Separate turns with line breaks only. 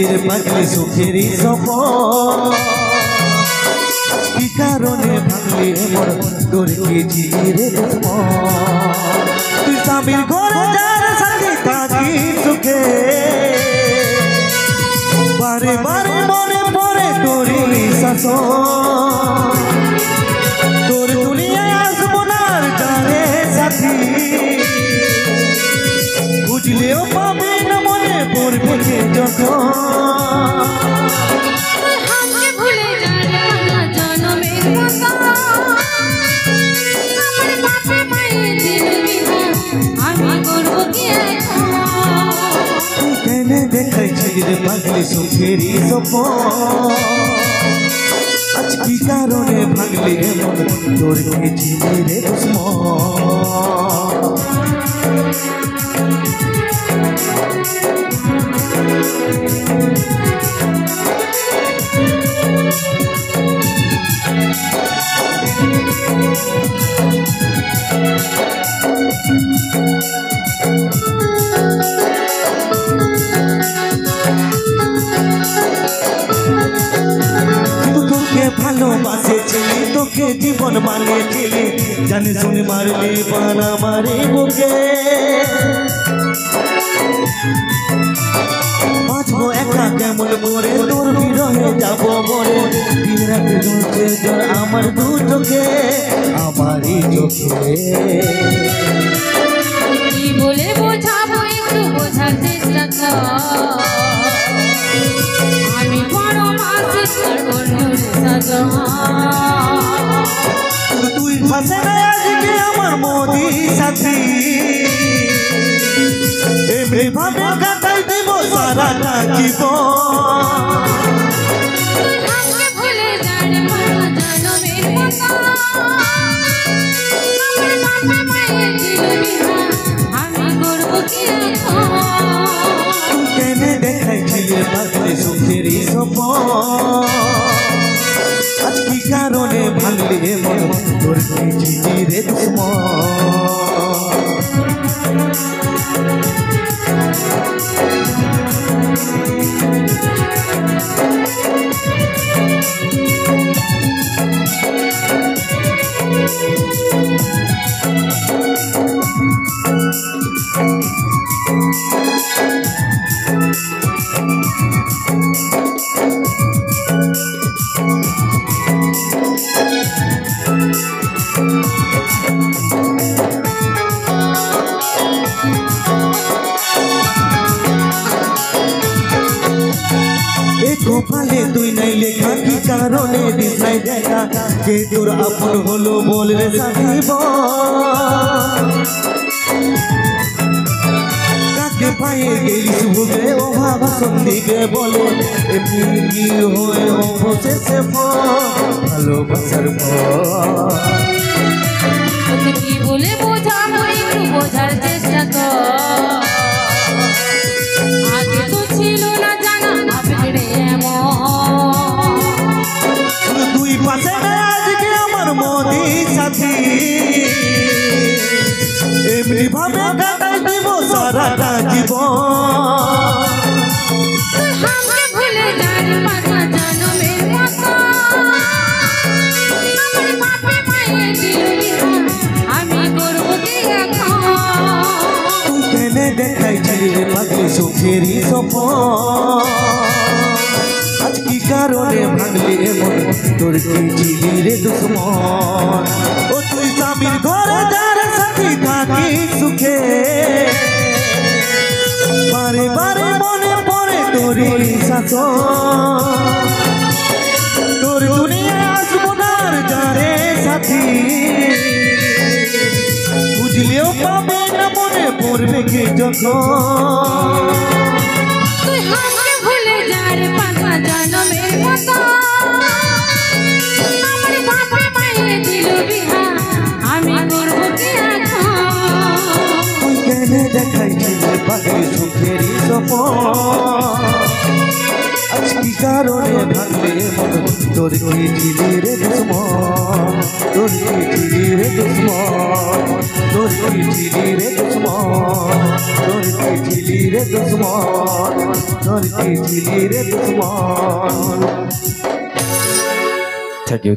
রে পাগলি সুখেরই সপন কি কারণে ভাঙলি মোর তোর কি রে দুশ্মন তুই স্বামীর ঘরে যার সাথে থাকি সুখে বারে বারে মনে পড়ে তোরই শাসন তোর দুনিয়ায় আসবো না জানে সাথী বুঝলেও পাবে না মনে পড়বে কে যখন পাগলি সুখেরই সপন আজ কি কারণে ভাঙলি এমন তোর কি রে দুশ্মন ভালোবাসেছিলি তোকে জীবন মানিয়েছিলি জানি শুনে মারলি বানা মারি বুকে বাঁচবো একা কেমন করে তোর বিরহে যাবো মরে দিন রাতে রয়েছে জ্বর আমার দু চোখে আমারই চোখে
কি বলে বোঝাবো একটু বোঝার চেষ্টা কর আমি বড় মাসিক
তুই ফাঁসে না আজকে আমার মোদি সাথী এমনি ভাবে কাটাই দেব সারাটা জীবন
ভুলে যারে মারা জনমের মতো আমার মায়ের দিল বিহার আমি করব কি এখন
কেনে দেখাইছিলি পাগলি সুখেরই সপন আজ কি কারণে ভাঙলি এমন তোর কি রে দুশ্মন গোপালে তুই নাই লেখা কি কারণে দিস নাই দেখা কে তোর আপন হলো বল রে সাহিব কাকে পায়ে গেলি শুভে ও ভাবা সন্দিকে বলে এমনি কি হয়ে অবশেষে ভালোবাসার
তোকে কি বলে বোঝাবো একটু বোঝার চেষ্টা কর আগে তো ছিল না জানা আপনি
তুই পাশে আজকে আমার মোদি সাথী এমনি ভাবে কাটাই দিব সারাটা জীবন
ভুলে যার মাথা জনমের মতো আমার বাপে মায়ের দিল আমি করব কি এখন
কেনে দেখাইছিলি রে পাগলি সুখেরই সপন আজ কি কারণে ভাঙলি এমন তোর কি রে দুশ্মন ও তুই স্বামীর ঘরে যার সাথে থাকি সুখে বারে বারে মনে পড়ে তোরই শাসন তোর দুনিয়ায় আসবো না যারে সাথী বুঝলেও পাবে না মনে পড়বে কে যখন
তুই হাসকে ভুলে যার পাগলা জনমের মতো আমার বাপে মায়ের দিল বিহার আমি করব কি এখন
কেনে দেখাইছিলি পাগলি সুখেরই সপন আজ কি কারণে ভাঙলি এমন তোর কি রে দুশ্মন তোর কি রে দুশ্মন তোর কি রে দুশ্মন তোর কি ছিলি রে দুশ্মন তোর কি ছিলি রে দুশ্মন। Thank you